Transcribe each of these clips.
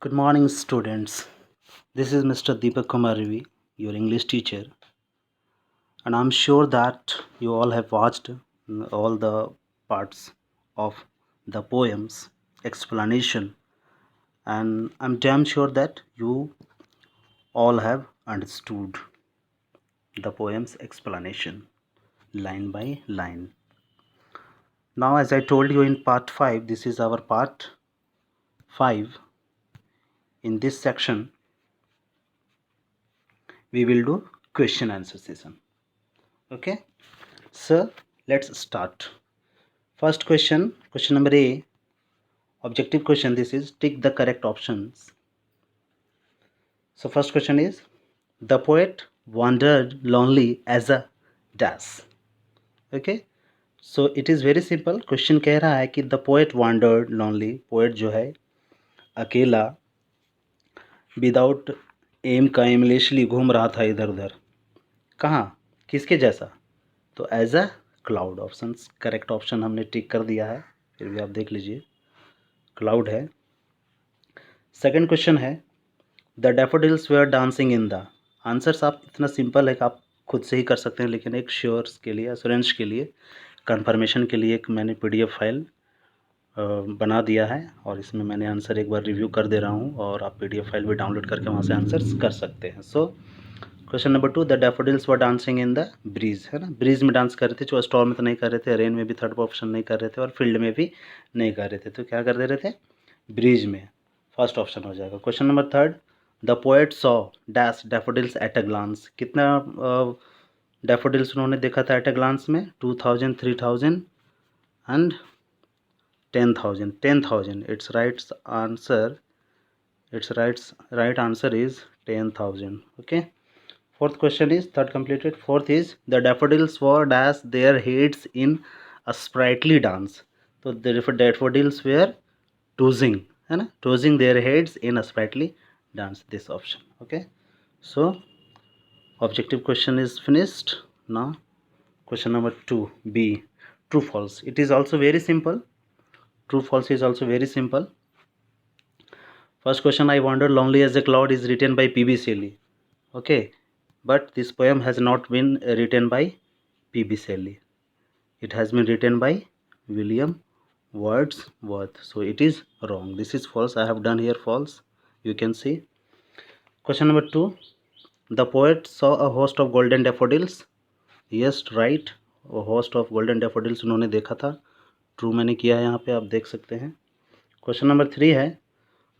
Good morning, students. This is Mr. Deepak Kumar Ravi, your English teacher, and I'm sure that you all have watched all the parts of the poems explanation, and I'm damn sure that you all have understood the poem's explanation line by line. Now, as I told you in part 5, this is our part 5. In this section, we will do question answer session. Okay, so let's start. First question, question number A, objective question. This is tick the correct options. So first question is, the poet wandered lonely as a dash. Okay, so it is very simple. Question कह रहा है कि the poet wandered lonely. Poet जो है अकेला without M का एमलेशली घूम रहा था इधर उधर. कहाँ, किसके जैसा? तो as a cloud. Option correct option हमने टिक कर दिया है, फिर भी आप देख लीजिए क्लाउड है. सेकंड क्वेश्चन है, the daffodils were dancing in the. Answers आप इतना सिंपल है कि आप खुद से ही कर सकते हैं, लेकिन एक श्योर्स के लिए, एश्योरेंस के लिए, कंफर्मेशन के लिए एक मैंने पीडीएफ फाइल बना दिया है और इसमें मैंने आंसर एक बार रिव्यू कर दे रहा हूँ और आप पीडीएफ फाइल भी डाउनलोड करके वहाँ से आंसर्स कर सकते हैं. So question number 2, the daffodils were dancing in the breeze. है ना, ब्रीज में डांस कर रहे थे. जो स्टॉर्म में तो नहीं कर रहे थे, रेन में भी थर्ड ऑप्शन नहीं कर रहे थे, और फील्ड में भी नहीं कर रहे थे. तो क्या कर दे रहे थे? ब्रीज में. फर्स्ट ऑप्शन हो जाएगा. Question number 3, the poet saw dash daffodils at a glance. कितना डैफोडिल्स उन्होंने देखा था एट अ ग्लांस में? 2000, 3000 and 10,000. 10,000. Its right answer is 10,000. Okay. Fourth question is, third completed. Fourth is, the daffodils were dash their heads in a sprightly dance. So the daffodils were tossing, है ना, tossing their heads in a sprightly dance. This option. Okay. So objective question is finished. Now question number 2, B, true false. It is also very simple. True false is also very simple. First question, I wander lonely as a cloud is written by P.B. Shelley. Okay, but this poem has not been written by P.B. Shelley. It has been written by William Wordsworth. So it is wrong. This is false. I have done here false. You can see. Question number 2. The poet saw a host of golden daffodils. Yes, right. A host of golden daffodils उन्होंने देखा था. True मैंने किया है यहाँ पे, आप देख सकते हैं. Question number 3 है,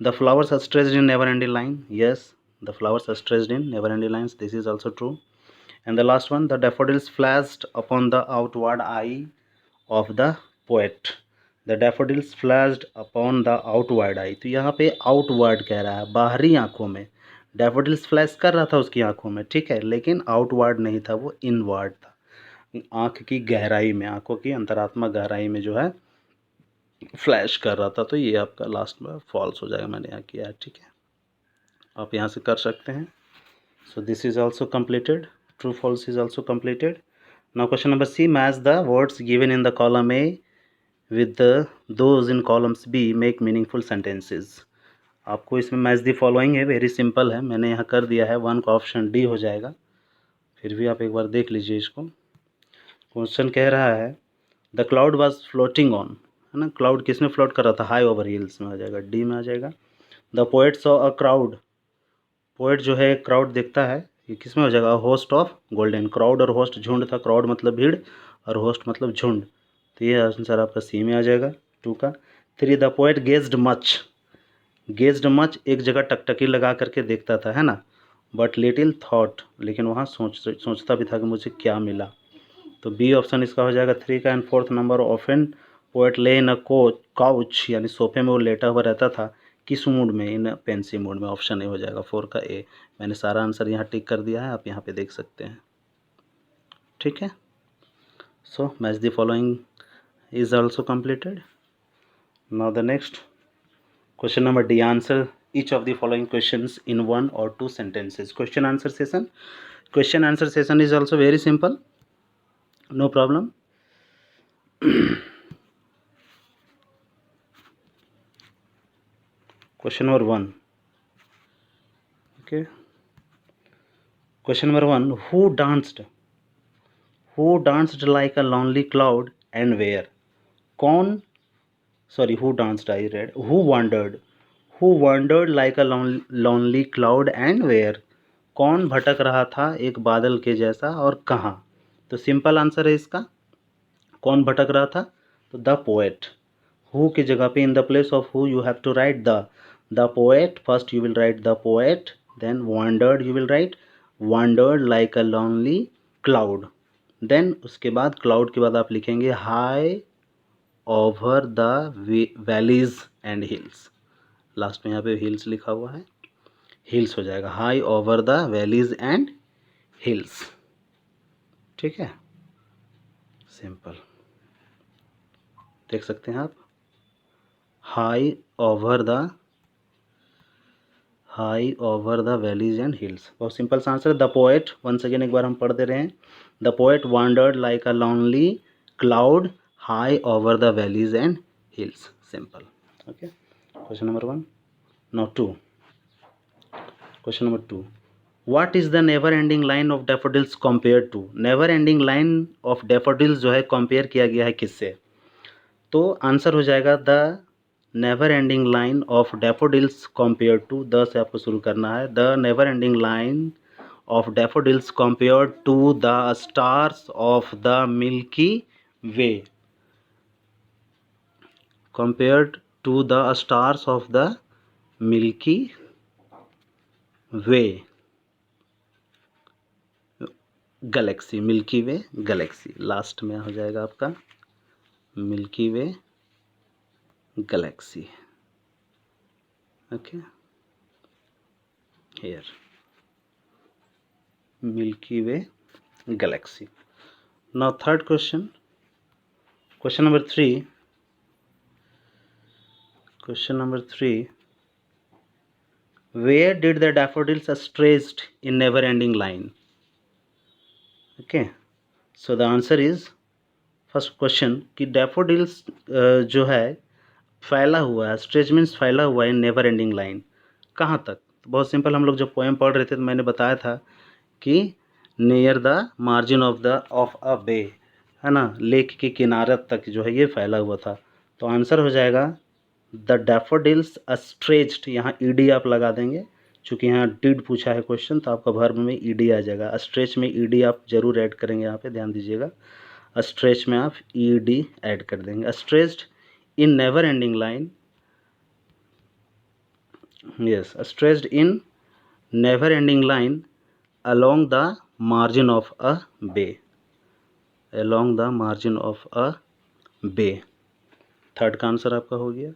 the flowers are stretched in never-ending line. Yes, the flowers are stretched in never-ending lines. This is also true. And the last one, the daffodils flashed upon the outward eye of the poet. The daffodils flashed upon the outward eye. तो यहाँ पे outward कह रहा है, बाहरी आंखों में. daffodils flash कर रहा था उसकी आंखों में, ठीक है, लेकिन outward नहीं था, वो inward था. आंख की गहराई में, आंखों की अंतरात्मा गहराई में जो है फ्लैश कर रहा था. तो ये आपका लास्ट में फॉल्स हो जाएगा, मैंने यहाँ किया है, ठीक है, आप यहाँ से कर सकते हैं. So this is also completed. True false is also completed. Now question number C, match the words given in the column A with those in columns B, make meaningful sentences. आपको इसमें मैच द फॉलोइंग है, very simple है, मैंने यहाँ कर दिया है. 1 का ऑप्शन डी हो जाएगा, फिर भी आप एक बार देख लीजिए इसको. क्वेश्चन कह रहा है, the cloud was floating on, है ना, क्लाउड किसमें फ्लोट कर रहा था? हाई ओवर हिल्स में आ जाएगा, डी में आ जाएगा. The poet saw a crowd, poet जो है क्राउड देखता है, ये किस में हो जाएगा? Host of golden. क्राउड और होस्ट झुंड था, क्राउड मतलब भीड़ और होस्ट मतलब झुंड, तो ये आंसर आपका सी में आ जाएगा 2 का. 3, the poet gazed much. Gazed much एक जगह टकटकी लगा करके देखता था, है ना, बट लिटिल थॉट, लेकिन वहाँ सोचता भी था कि मुझे क्या मिला. तो बी ऑप्शन इसका हो जाएगा 3 का. And 4th number, often poet ले इन अ काउच, यानी सोफे में वो लेटा हुआ रहता था. किस मूड में? इन पेंसिव मूड में. ऑप्शन ए हो जाएगा 4 का ए. मैंने सारा आंसर यहाँ टिक कर दिया है, आप यहाँ पे देख सकते हैं, ठीक है. So match the following is also completed. Now the next question number D, answer each of the following questions in 1 or 2 sentences. Question answer session. Question answer session is also very simple, no problem. Question number 1, Okay. Question number 1. Who danced like a lonely cloud and where? कौन, sorry, who danced I read. Who wandered like a lonely cloud and where? कौन भटक रहा था एक बादल के जैसा और कहाँ? तो सिंपल आंसर है इसका, कौन भटक रहा था? तो द पोएट. हु की जगह पे in the place of who you have to write the poet. First you will write the poet, then wandered you will write wandered like a lonely cloud. Then उसके बाद cloud के बाद आप लिखेंगे high over the valleys and hills. Last में यहाँ पे hills लिखा हुआ है, हिल्स हो जाएगा high over the valleys and hills. ठीक है, सिंपल देख सकते हैं आप, high over the valleys and hills. बहुत सिंपल सा answer. The poet, once again एक बार हम पढ़ दे रहे हैं. The poet wandered like a lonely cloud high over the valleys and hills. Simple. Okay. Question number 1. Now 2. Question number 2. What is the never ending line of daffodils compared to? never ending line of daffodils जो है compare किया गया है किससे? तो answer हो जाएगा the never ending line of daffodils compare to. The से आपको शुरू करना है. The never ending line of daffodils compare to the stars of the Milky Way. Compared to the stars of the Milky Way galaxy. Milky Way galaxy last में हो जाएगा आपका Milky Way galaxy. Okay, here Milky Way galaxy. Now third question. Question number 3. Where did the daffodils stretched in never ending line? Okay, so the answer is first question कि daffodils जो है फैला हुआ है, स्ट्रेच मीन्स फैला हुआ है never ending line. कहाँ तक? तो बहुत सिंपल, हम लोग जब पोएम पढ़ रहे थे तो मैंने बताया था कि near the margin of a bay, है ना, लेक के किनारे तक जो है ये फैला हुआ था. तो आंसर हो जाएगा द डैफोडिल्स स्ट्रेच्ड. यहाँ ईडी आप लगा देंगे, चूँकि यहाँ डिड पूछा है क्वेश्चन तो आपका वर्ब में ईडी आ जाएगा. स्ट्रेच में ईडी आप जरूर ऐड करेंगे, यहाँ पे ध्यान दीजिएगा. स्ट्रेच में आप ईडी ऐड कर देंगे. Stretched in never ending line, yes, stretched in never ending line along the margin of a bay. along the margin of a bay. Third का आंसर आपका हो गया.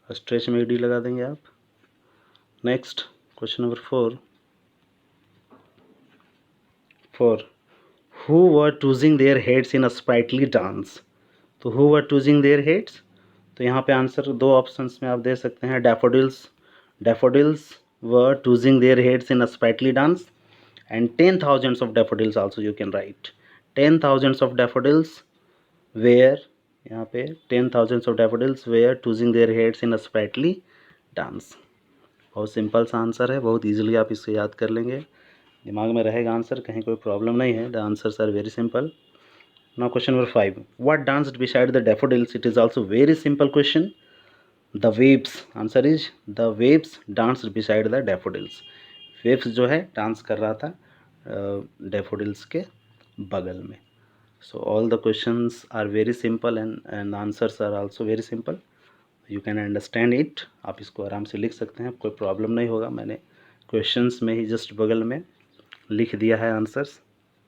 स्ट्रेच में डी लगा देंगे आप. Next question number 4. Who were tossing their heads in a sprightly dance? तो who were tossing their heads, तो यहाँ पे आंसर दो ऑप्शंस में आप दे सकते हैं. daffodils were tossing their heads in a sprightly dance and 10,000 of daffodils also you can write. 10,000 of daffodils were, यहाँ पे 10,000 of daffodils were tossing their heads in a sprightly dance. बहुत simple सा answer है, बहुत easily आप इसको याद कर लेंगे, दिमाग में रहेगा आंसर, कहीं कोई प्रॉब्लम नहीं है. The answers are very simple. Now question number 5. What danced beside the daffodils? It is also very simple question. The waves. Answer is the waves danced beside the daffodils. Waves जो है dance कर रहा था daffodils के बगल में. So all the questions are very simple and answers are also very simple. You can understand it. आप इसको आराम से लिख सकते हैं, कोई प्रॉब्लम नहीं होगा. मैंने क्वेश्चंस में ही जस्ट बगल में लिख दिया है आंसर्स,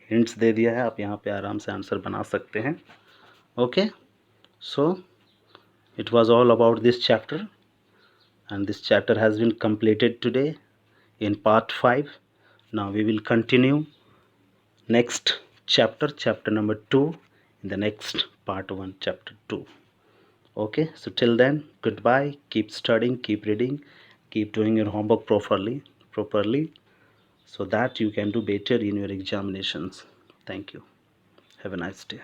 हिंट्स दे दिया है, आप यहाँ पे आराम से आंसर बना सकते हैं. Okay, so it was all about this chapter and this chapter has been completed today in part 5. Now we will continue next chapter number 2 in the next part 1, chapter 2. Okay, so till then, goodbye. Keep studying, keep reading, keep doing your homework properly, so that you can do better in your examinations. Thank you. Have a nice day.